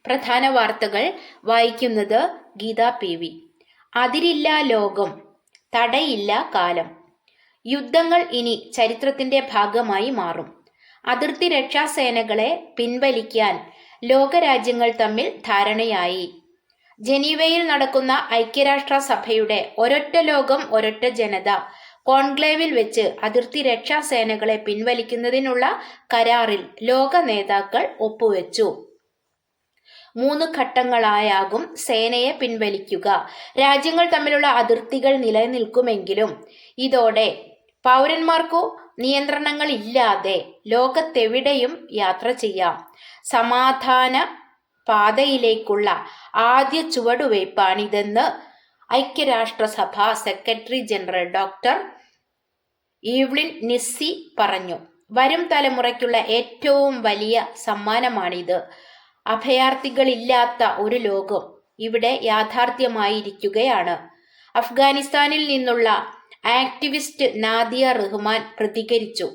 പ്രധാന വാർത്തകൾ വായിക്കുന്നത് ഗീതാ പി വി. അതിരില്ല ലോകം, തടയില്ല കാലം. യുദ്ധങ്ങൾ ഇനി ചരിത്രത്തിന്റെ ഭാഗമായി മാറും. അതിർത്തി രക്ഷാസേനകളെ പിൻവലിക്കാൻ ലോകരാജ്യങ്ങൾ തമ്മിൽ ധാരണയായി. ജനീവയിൽ നടക്കുന്ന ഐക്യരാഷ്ട്രസഭയുടെ ഒരൊറ്റ ലോകം ഒരൊറ്റ ജനത കോൺക്ലേവിൽ വെച്ച് അതിർത്തി രക്ഷാസേനകളെ പിൻവലിക്കുന്നതിനുള്ള കരാറിൽ ലോക നേതാക്കൾ ഒപ്പുവെച്ചു. 3 ഘട്ടങ്ങളായാകും സേനയെ പിൻവലിക്കുക. രാജ്യങ്ങൾ തമ്മിലുള്ള അതിർത്തികൾ നിലനിൽക്കുമെങ്കിലും ഇതോടെ പൗരന്മാർക്കു നിയന്ത്രണങ്ങളില്ലാതെ ലോകത്തെവിടെയും യാത്ര ചെയ്യാം. സമാധാന പാതയിലേക്കുള്ള ആദ്യ ചുവടുവയ്പ്പാണിതെന്ന് ഐക്യരാഷ്ട്രസഭ secretary general doctor Evelyn Nissy പറഞ്ഞു. വരും തലമുറയ്ക്കുള്ള ഏറ്റവും വലിയ സമ്മാനമാണിത്. അഭയാർത്ഥികളില്ലാത്ത ഒരു ലോകം ഇവിടെ യാഥാർത്ഥ്യമായിരിക്കുകയാണ്. അഫ്ഗാനിസ്ഥാനിൽ നിന്നുള്ള ആക്ടിവിസ്റ്റ് നാദിയ റഹ്മാൻ പ്രതികരിച്ചു.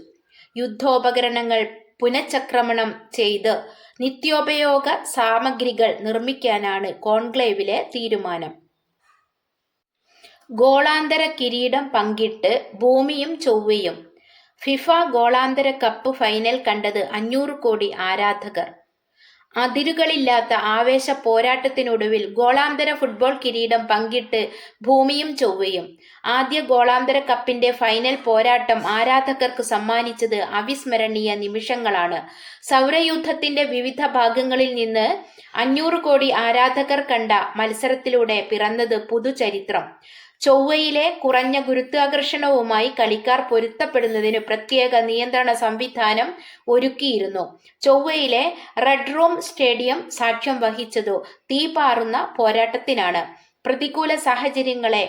യുദ്ധോപകരണങ്ങൾ പുനഃചക്രമണം ചെയ്ത് നിത്യോപയോഗ സാമഗ്രികൾ നിർമ്മിക്കാനാണ് കോൺക്ലേവിലെ തീരുമാനം. ഗോളാന്തര കിരീടം പങ്കിട്ട് ഭൂമിയും ചൊവ്വയും. ഫിഫ ഗോളാന്തര കപ്പ് ഫൈനൽ കണ്ടത് 500 കോടി ആരാധകർ. അതിരുകളില്ലാത്ത ആവേശ പോരാട്ടത്തിനൊടുവിൽ ഗോളാന്തര ഫുട്ബോൾ കിരീടം പങ്കിട്ട് ഭൂമിയും ചൊവ്വയും. ആദ്യ ഗോളാന്തര കപ്പിന്റെ ഫൈനൽ പോരാട്ടം ആരാധകർക്ക് സമ്മാനിച്ചത് അവിസ്മരണീയ നിമിഷങ്ങളാണ്. സൗരയൂഥത്തിന്റെ വിവിധ ഭാഗങ്ങളിൽ നിന്ന് 500 കോടി ആരാധകർ കണ്ട മത്സരത്തിലൂടെ പിറന്നത് പുതുചരിത്രം. ചൊവ്വയിലെ കുറഞ്ഞ ഗുരുത്വാകർഷണവുമായി കളിക്കാർ പൊരുത്തപ്പെടുന്നതിന് പ്രത്യേക നിയന്ത്രണ സംവിധാനം ഒരുക്കിയിരുന്നു. ചൊവ്വയിലെ റെഡ് റൂം സ്റ്റേഡിയം സാക്ഷ്യം വഹിച്ചതു തീപാറുന്ന പോരാട്ടത്തിനാണ്. പ്രതികൂല സാഹചര്യങ്ങളെ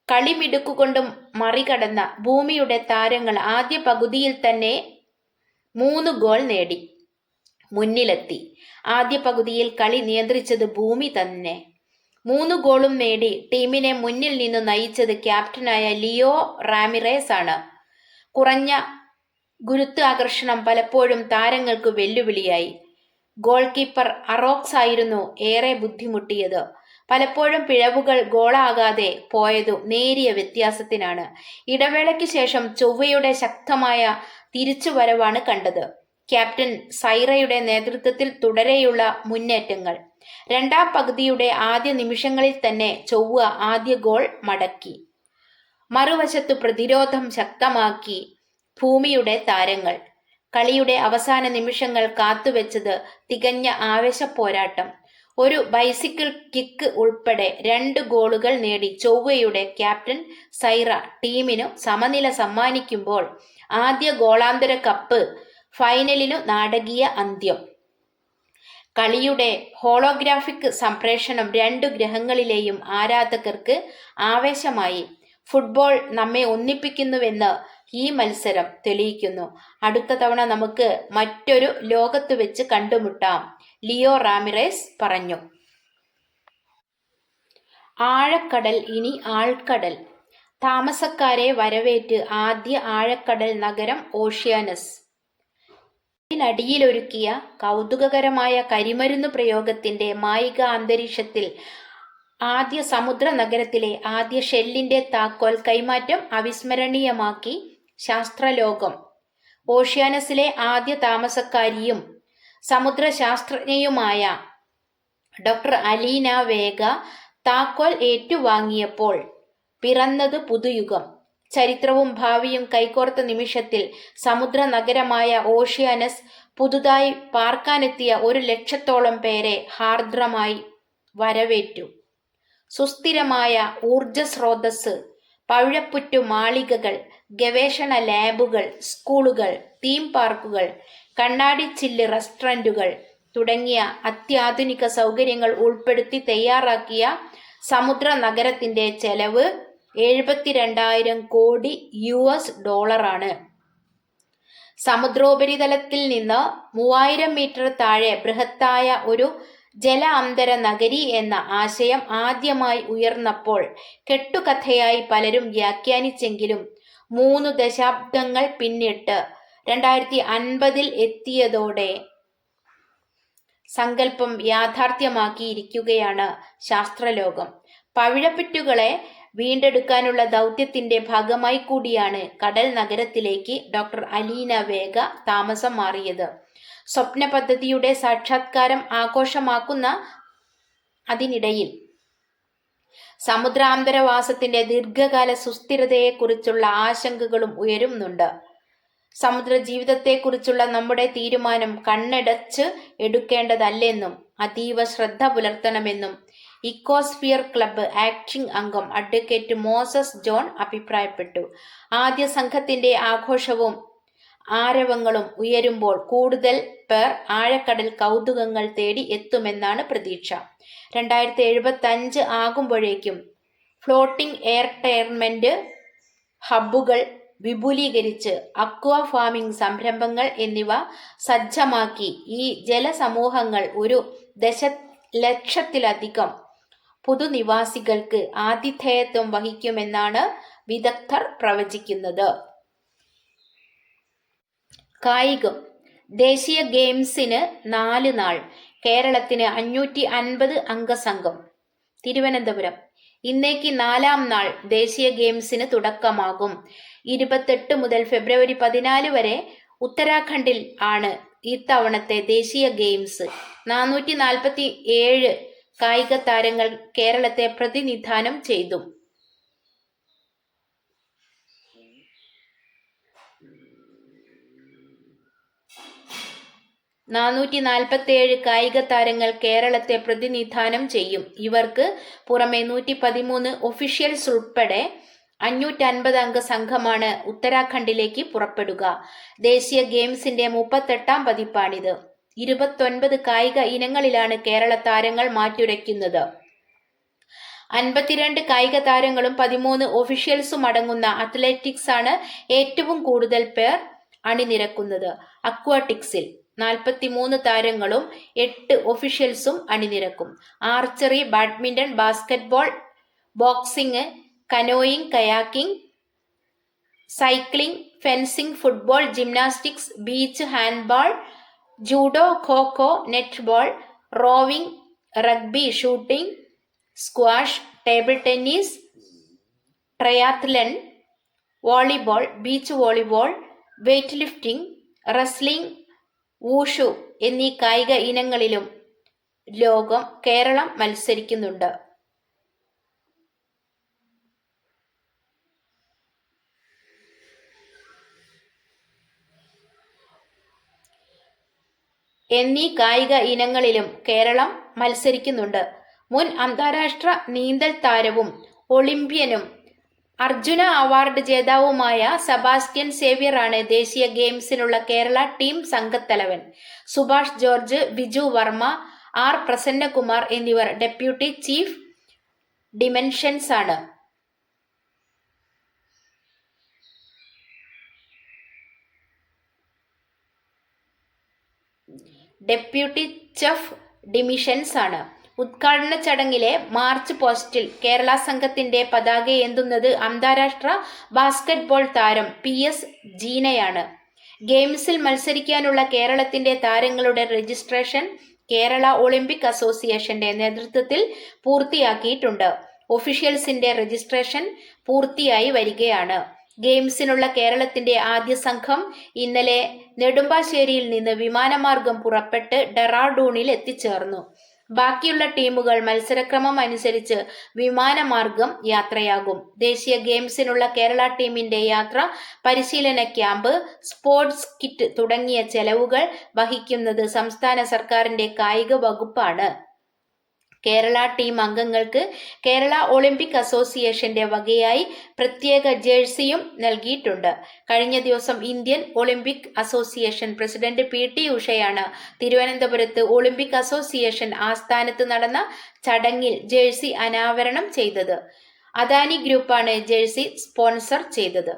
കളിമിടുക്കുകൊണ്ട് മറികടന്ന ഭൂമിയുടെ താരങ്ങൾ ആദ്യ പകുതിയിൽ തന്നെ 3 ഗോൾ നേടി മുന്നിലെത്തി. ആദ്യ പകുതിയിൽ കളി നിയന്ത്രിച്ചത് ഭൂമി തന്നെ. 3 ഗോളും നേടി ടീമിനെ മുന്നിൽ നിന്നു നയിച്ചത് ക്യാപ്റ്റനായ ലിയോ റാമിറേസ് ആണ്. കുറഞ്ഞ ഗുരുത്വാകർഷണം പലപ്പോഴും താരങ്ങൾക്ക് വെല്ലുവിളിയായി. ഗോൾ കീപ്പർ അറോക്സ് ആയിരുന്നു ഏറെ ബുദ്ധിമുട്ടിയത്. പലപ്പോഴും പിഴവുകൾ ഗോളാകാതെ പോയതു നേരിയ വ്യത്യാസത്തിനാണ്. ഇടവേളയ്ക്ക് ശേഷം ചൊവ്വയുടെ ശക്തമായ തിരിച്ചുവരവാണ് കണ്ടത്. ക്യാപ്റ്റൻ സൈറയുടെ നേതൃത്വത്തിൽ തുടരെയുള്ള മുന്നേറ്റങ്ങൾ. രണ്ടാം പകുതിയുടെ ആദ്യ നിമിഷങ്ങളിൽ തന്നെ ചൊവ്വ ആദ്യ ഗോൾ മടക്കി. മറുവശത്തു പ്രതിരോധം ശക്തമാക്കി ഭൂമിയുടെ താരങ്ങൾ. കളിയുടെ അവസാന നിമിഷങ്ങൾ കാത്തുവെച്ചത് തികഞ്ഞ ആവേശപ്പോരാട്ടം. ഒരു ബൈസിക്കിൾ കിക്ക് ഉൾപ്പെടെ 2 ഗോളുകൾ നേടി ചൊവ്വയുടെ ക്യാപ്റ്റൻ സൈറ ടീമിനു സമനില സമ്മാനിക്കുമ്പോൾ ആദ്യ ഗോളാന്തര കപ്പ് ഫൈനലിനു നാടകീയ അന്ത്യം. കളിയുടെ ഹോളോഗ്രാഫിക് സംപ്രേഷണം 2 ഗ്രഹങ്ങളിലെയും ആരാധകർക്ക് ആവേശമായി. ഫുട്ബോൾ നമ്മെ ഒന്നിപ്പിക്കുന്നുവെന്ന് ഈ മത്സരം തെളിയിക്കുന്നു. അടുത്ത തവണ നമുക്ക് മറ്റൊരു ലോകത്ത് വെച്ച് കണ്ടുമുട്ടാം, ലിയോ റാമിറേസ് പറഞ്ഞു. ആഴക്കടൽ ഇനി ആൾക്കടൽ. താമസക്കാരെ വരവേറ്റ് ആദ്യ ആഴക്കടൽ നഗരം ഓഷ്യാനസ്. ടിയിലൊരുക്കിയ കൗതുകകരമായ കരിമരുന്ന് പ്രയോഗത്തിന്റെ മായിക അന്തരീക്ഷത്തിൽ ആദ്യ സമുദ്ര നഗരത്തിലെ ആദ്യ ഷെല്ലിന്റെ താക്കോൽ കൈമാറ്റം അവിസ്മരണീയമാക്കി ശാസ്ത്രലോകം. ഓഷ്യാനസിലെ ആദ്യ താമസക്കാരിയും സമുദ്രശാസ്ത്രജ്ഞയുമായ ഡോക്ടർ അലീന വേഗ താക്കോൽ ഏറ്റുവാങ്ങിയപ്പോൾ പിറന്നത് പുതുയുഗം. ചരിത്രവും ഭാവിയും കൈകോർത്ത നിമിഷത്തിൽ സമുദ്ര നഗരമായ ഓഷ്യാനസ് പുതുതായി പാർക്കാനെത്തിയ 100,000-ഓളം പേരെ ഹാർദ്രമായി വരവേറ്റു. സുസ്ഥിരമായ ഊർജസ്രോതസ്, പവിഴപ്പുറ്റു മാളികകൾ, ഗവേഷണ ലാബുകൾ, സ്കൂളുകൾ, തീം പാർക്കുകൾ, കണ്ണാടിച്ചില്ല് റെസ്റ്റോറന്റുകൾ തുടങ്ങിയ അത്യാധുനിക സൗകര്യങ്ങൾ ഉൾപ്പെടുത്തി തയ്യാറാക്കിയ സമുദ്ര നഗരത്തിന്റെ ചെലവ് $72,000 കോടി ആണ്. സമുദ്രോപരിതലത്തിൽ നിന്ന് 3000 മീറ്റർ താഴെ ബൃഹത്തായ ഒരു ജല അന്തര നഗരി എന്ന ആശയം ആദ്യമായി ഉയർന്നപ്പോൾ കെട്ടുകഥയായി പലരും വ്യാഖ്യാനിച്ചെങ്കിലും 3 ദശാബ്ദങ്ങൾ പിന്നിട്ട് 2050 എത്തിയതോടെ സങ്കല്പം യാഥാർത്ഥ്യമാക്കിയിരിക്കുകയാണ് ശാസ്ത്രലോകം. പവിഴപ്പുറ്റുകളെ വീണ്ടെടുക്കാനുള്ള ദൗത്യത്തിന്റെ ഭാഗമായി കൂടിയാണ് കടൽ നഗരത്തിലേക്ക് ഡോക്ടർ അലീന വേഗ താമസം മാറിയത്. സ്വപ്ന പദ്ധതിയുടെ സാക്ഷാത്കാരം ആഘോഷമാക്കുന്ന അതിനിടയിൽ സമുദ്രാന്തരവാസത്തിന്റെ ദീർഘകാല സുസ്ഥിരതയെക്കുറിച്ചുള്ള ആശങ്കകളും ഉയരുന്നുണ്ട്. സമുദ്ര ജീവിതത്തെക്കുറിച്ചുള്ള നമ്മുടെ തീരുമാനം കണ്ണടച്ച് എടുക്കേണ്ടതല്ലെന്നും അതീവ ശ്രദ്ധ പുലർത്തണമെന്നും ഇക്കോസ്ഫിയർ ക്ലബ്ബ് ആക്ടിംഗ് അംഗം അഡ്വക്കേറ്റ് മോസസ് ജോൺ അഭിപ്രായപ്പെട്ടു. ആദ്യ സംഘത്തിന്റെ ആഘോഷവും ആരവങ്ങളും ഉയരുമ്പോൾ കൂടുതൽ പേർ ആഴക്കടൽ കൗതുകങ്ങൾ തേടി എത്തുമെന്നാണ് പ്രതീക്ഷ. 2075 ആകുമ്പോഴേക്കും ഫ്ലോട്ടിംഗ് എയർടൈൻമെന്റ് ഹബ്ബുകൾ വിപുലീകരിച്ച് അക്വാ ഫാമിംഗ് സംരംഭങ്ങൾ എന്നിവ സജ്ജമാക്കി ഈ ജലസമൂഹങ്ങൾ ഒരു ദശലക്ഷത്തിലധികം പുതുനിവാസികൾക്ക് ആതിഥേയത്വം വഹിക്കുമെന്നാണ് വിദഗ്ധർ പ്രവചിക്കുന്നത്. കായികം. ദേശീയ ഗെയിംസിന് 4 നാൾ. കേരളത്തിന് 550 അംഗ സംഘം. തിരുവനന്തപുരം. ഇന്നേക്ക് 4-ാം നാൾ ദേശീയ ഗെയിംസിന് തുടക്കമാകും. 28 മുതൽ ഫെബ്രുവരി 14 വരെ ഉത്തരാഖണ്ഡിൽ ആണ് ഇത്തവണത്തെ ദേശീയ ഗെയിംസ്. 447 കായിക താരങ്ങൾ കേരളത്തെ പ്രതിനിധാനം ചെയ്തു. 447 കായിക താരങ്ങൾ കേരളത്തെ പ്രതിനിധാനം ചെയ്യും. ഇവർക്ക് പുറമെ 113 ഒഫീഷ്യൽസ് ഉൾപ്പെടെ 550 അംഗ സംഘമാണ് ഉത്തരാഖണ്ഡിലേക്ക് പുറപ്പെടുക. ദേശീയ ഗെയിംസിന്റെ 38-ാം പതിപ്പാണിത്. 29 കായിക ഇനങ്ങളിലാണ് കേരള താരങ്ങൾ മാറ്റുരയ്ക്കുന്നത്. 52 കായിക താരങ്ങളും 13 ഒഫീഷ്യൽസും അടങ്ങുന്ന അത്ലറ്റിക്സ് ആണ് ഏറ്റവും കൂടുതൽ പേർ അണിനിരക്കുന്നത്. അക്വാട്ടിക്സിൽ 43 താരങ്ങളും 8 ഒഫീഷ്യൽസും അണിനിരക്കും. Archery, badminton, basketball, boxing, canoeing, kayaking, cycling, fencing, football, gymnastics, beach handball, judo, kho kho, netball, rowing, rugby, shooting, squash, table tennis, triathlon, volleyball, beach volleyball, weight lifting, wrestling, wushu എന്നീ കായിക ഇനങ്ങളിലും കേരളം മത്സരിക്കുന്നുണ്ട്. മുൻ അന്താരാഷ്ട്ര നീന്തൽ താരവും ഒളിമ്പ്യനും അർജുന അവാർഡ് ജേതാവുമായ സെബാസ്റ്റ്യൻ സേവ്യർ ആണ് ദേശീയ ഗെയിംസിനുള്ള കേരള ടീം സംഘത്തലവൻ. സുഭാഷ് ജോർജ്, ബിജു വർമ്മ, ആർ പ്രസന്നകുമാർ എന്നിവർ ഡെപ്യൂട്ടി ചീഫ് ഡിമെൻഷൻസ് ആണ്. ഉദ്ഘാടന ചടങ്ങിലെ മാർച്ച് പോസ്റ്റിൽ കേരള സംഘത്തിന്റെ പതാകയേന്തുന്നത് അന്താരാഷ്ട്ര ബാസ്കറ്റ്ബോൾ താരം PS ജീനയാണ്. ഗെയിംസിൽ മത്സരിക്കാനുള്ള കേരളത്തിന്റെ താരങ്ങളുടെ രജിസ്ട്രേഷൻ കേരള ഒളിമ്പിക് അസോസിയേഷന്റെ നേതൃത്വത്തിൽ പൂർത്തിയാക്കിയിട്ടുണ്ട്. ഒഫീഷ്യൽസിന്റെ രജിസ്ട്രേഷൻ പൂർത്തിയായി വരികയാണ്. ഗെയിംസിനുള്ള കേരളത്തിന്റെ ആദ്യ സംഘം ഇന്നലെ നെടുമ്പാശ്ശേരിയിൽ നിന്ന് വിമാനമാർഗം പുറപ്പെട്ട് ഡെറാഡൂണിൽ എത്തിച്ചേർന്നു. ബാക്കിയുള്ള ടീമുകൾ മത്സരക്രമം അനുസരിച്ച് വിമാനമാർഗം യാത്രയാകും. ദേശീയ ഗെയിംസിനുള്ള കേരള ടീമിന്റെ യാത്ര, പരിശീലന ക്യാമ്പ്, സ്പോർട്സ് കിറ്റ് തുടങ്ങിയ ചെലവുകൾ വഹിക്കുന്നത് സംസ്ഥാന സർക്കാരിന്റെ കായിക വകുപ്പാണ്. കേരള ടീം അംഗങ്ങൾക്ക് കേരള ഒളിമ്പിക് അസോസിയേഷന്റെ വകയായി പ്രത്യേക ജേഴ്സിയും നൽകിയിട്ടുണ്ട്. കഴിഞ്ഞ ദിവസം Indian Olympic association president PT ഉഷയാണ് തിരുവനന്തപുരത്ത് ഒളിമ്പിക് അസോസിയേഷൻ ആസ്ഥാനത്ത് നടന്ന ചടങ്ങിൽ ജേഴ്സി അനാവരണം ചെയ്തത്. അദാനി ഗ്രൂപ്പാണ് ജേഴ്സി സ്പോൺസർ ചെയ്തത്.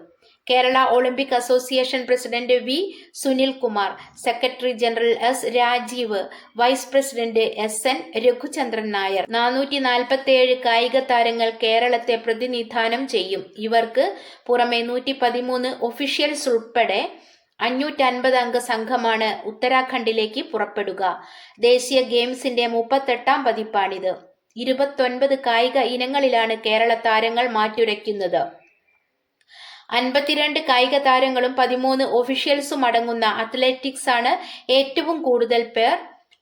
Kerala Olympic association president V Sunilkumar, secretary general S Rajeev, vice president SN Raghuchandran Nair. 447 കായിക താരങ്ങൾ കേരളത്തെ പ്രതിനിധാനം ചെയ്യും. ഇവർക്ക് പുറമെ 113 ഒഫീഷ്യൽസ് ഉൾപ്പെടെ 550 അംഗ സംഘമാണ് ഉത്തരാഖണ്ഡിലേക്ക് പുറപ്പെടുക. ദേശീയ ഗെയിംസിന്റെ 38ാം പതിപ്പാണിത്. 29 കായിക ഇനങ്ങളിലാണ് കേരള താരങ്ങൾ മാറ്റുരയ്ക്കുന്നത്. 52 കായിക താരങ്ങളും 13 ഒഫീഷ്യൽസും അടങ്ങുന്ന അത്ലറ്റിക്സ് ആണ് ഏറ്റവും കൂടുതൽ പേർ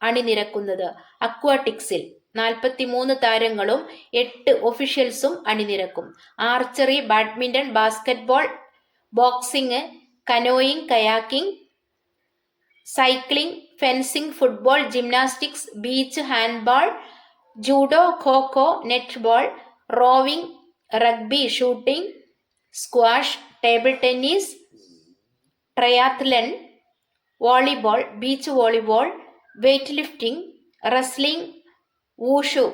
അണിനിരക്കുന്നത്. അക്വാട്ടിക്സിൽ 43 താരങ്ങളും 8 ഒഫീഷ്യൽസും അണിനിരക്കും. Archery, badminton, basketball, boxing, canoeing, kayaking, cycling, fencing, football, gymnastics, beach handball, judo, kho kho, netball, rowing, rugby, shooting, squash, table tennis, triathlon, volleyball, beach volleyball, weight lifting, wrestling, wushu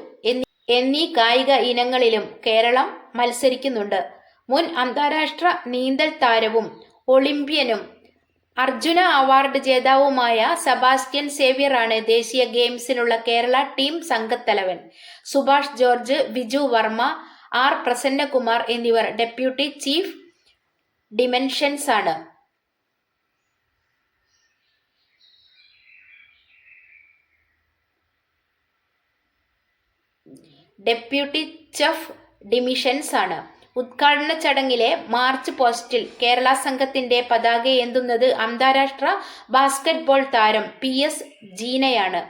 എന്നീ കായിക ഇനങ്ങളിലും കേരളം മത്സരിക്കുന്നുണ്ട്. മുൻ അന്താരാഷ്ട്ര നീന്തൽ താരവും ഒളിമ്പ്യനും അർജുന അവാർഡ് ജേതാവുമായ സെബാസ്റ്റ്യൻ സേവ്യർ ആണ് ദേശീയ ഗെയിംസിനുള്ള കേരള ടീം സംഘത്തലവൻ. സുഭാഷ് ജോർജ്, വിജു വർമ്മ, ആർ പ്രസന്നകുമാർ എന്നിവർ ഡെപ്യൂട്ടി ചീഫ് ഡിമെൻഷൻസ് ആണ്. ഉദ്ഘാടന ചടങ്ങിലെ മാർച്ച് പോസ്റ്റിൽ കേരള സംഘത്തിന്റെ പതാകയേന്തുന്നത് അന്താരാഷ്ട്ര ബാസ്കറ്റ്ബോൾ താരം PS ജീനയാണ്.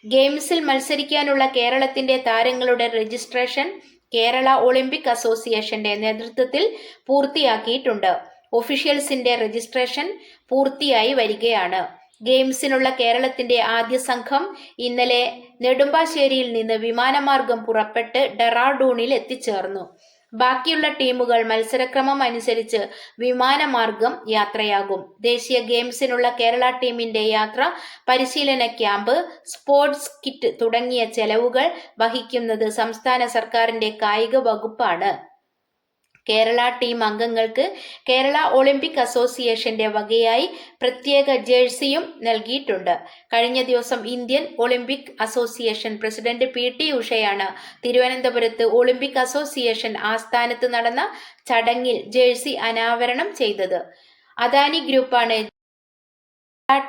ഗെയിംസിൽ മത്സരിക്കാനുള്ള കേരളത്തിന്റെ താരങ്ങളുടെ രജിസ്ട്രേഷൻ കേരള ഒളിമ്പിക് അസോസിയേഷന്റെ നേതൃത്വത്തിൽ പൂർത്തിയാക്കിയിട്ടുണ്ട്. ഒഫീഷ്യൽസിന്റെ രജിസ്ട്രേഷൻ പൂർത്തിയായി വരികയാണ്. ഗെയിംസിനുള്ള കേരളത്തിന്റെ ആദ്യ സംഘം ഇന്നലെ നെടുമ്പാശ്ശേരിയിൽ നിന്ന് വിമാനമാർഗം പുറപ്പെട്ട് ഡെറാഡൂണിൽ എത്തിച്ചേർന്നു. ബാക്കിയുള്ള ടീമുകൾ മത്സരക്രമം അനുസരിച്ച് വിമാനമാർഗം യാത്രയാകും. ദേശീയ ഗെയിംസിനുള്ള കേരള ടീമിന്റെ യാത്ര, പരിശീലന ക്യാമ്പ്, സ്പോർട്സ് കിറ്റ് തുടങ്ങിയ ചെലവുകൾ വഹിക്കുന്നത് സംസ്ഥാന സർക്കാരിന്റെ കായിക വകുപ്പാണ്. കേരള ടീം അംഗങ്ങൾക്ക് കേരള ഒളിമ്പിക് അസോസിയേഷന്റെ വകയായി പ്രത്യേക ജേഴ്സിയും നൽകിയിട്ടുണ്ട്. കഴിഞ്ഞ ദിവസം Indian Olympic association president PT ഉഷയാണ് തിരുവനന്തപുരത്ത് ഒളിമ്പിക് അസോസിയേഷൻ ആസ്ഥാനത്ത് നടന്ന ചടങ്ങിൽ ജേഴ്സി അനാവരണം ചെയ്തത്. അദാനി ഗ്രൂപ്പാണ്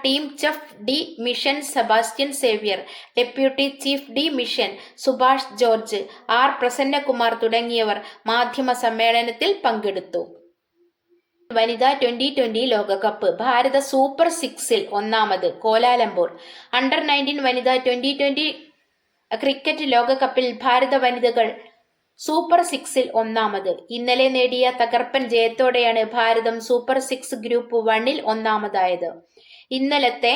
team chief de mission Sebastian Xavier, deputy chief de mission Subhash George, R Prasannakumar തുടങ്ങിയവർ മാധ്യമ സമ്മേളനത്തിൽ പങ്കെടുത്തു. വനിതാ T20 ലോകകപ്പ്. ഭാരത സൂപ്പർ സിക്സിൽ ഒന്നാമത്. കോലാലംപൂർ. അണ്ടർ 19 വനിതാ T20 ക്രിക്കറ്റ് ലോകകപ്പിൽ ഭാരത വനിതകൾ സൂപ്പർ സിക്സിൽ ഒന്നാമത്. ഇന്നലെ നേടിയ തകർപ്പൻ ജയത്തോടെയാണ് ഭാരതം സൂപ്പർ സിക്സ് ഗ്രൂപ്പ് 1-ൽ ഒന്നാമതായത്. ഇന്നലത്തെ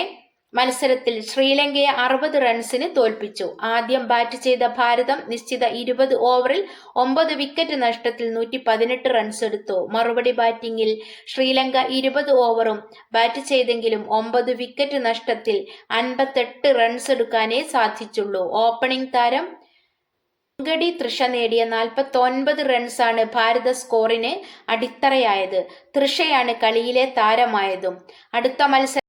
മത്സരത്തിൽ ശ്രീലങ്കയെ 60 റൺസിന് തോൽപ്പിച്ചു. ആദ്യം ബാറ്റ് ചെയ്ത ഭാരതം നിശ്ചിത 20 ഓവറിൽ 9 വിക്കറ്റ് നഷ്ടത്തിൽ 118 റൺസ് എടുത്തു. മറുപടി ബാറ്റിംഗിൽ ശ്രീലങ്ക 20 ഓവറും ബാറ്റ് ചെയ്തെങ്കിലും 9 വിക്കറ്റ് നഷ്ടത്തിൽ 58 റൺസ് എടുക്കാനേ സാധിച്ചുള്ളൂ. ഓപ്പണിംഗ് താരം വെങ്കടി തൃഷ നേടിയ 49 റൺസാണ് ഭാരത സ്കോറിന് അടിത്തറയായത്. തൃഷയാണ് കളിയിലെ താരമായതും. അടുത്ത മത്സരം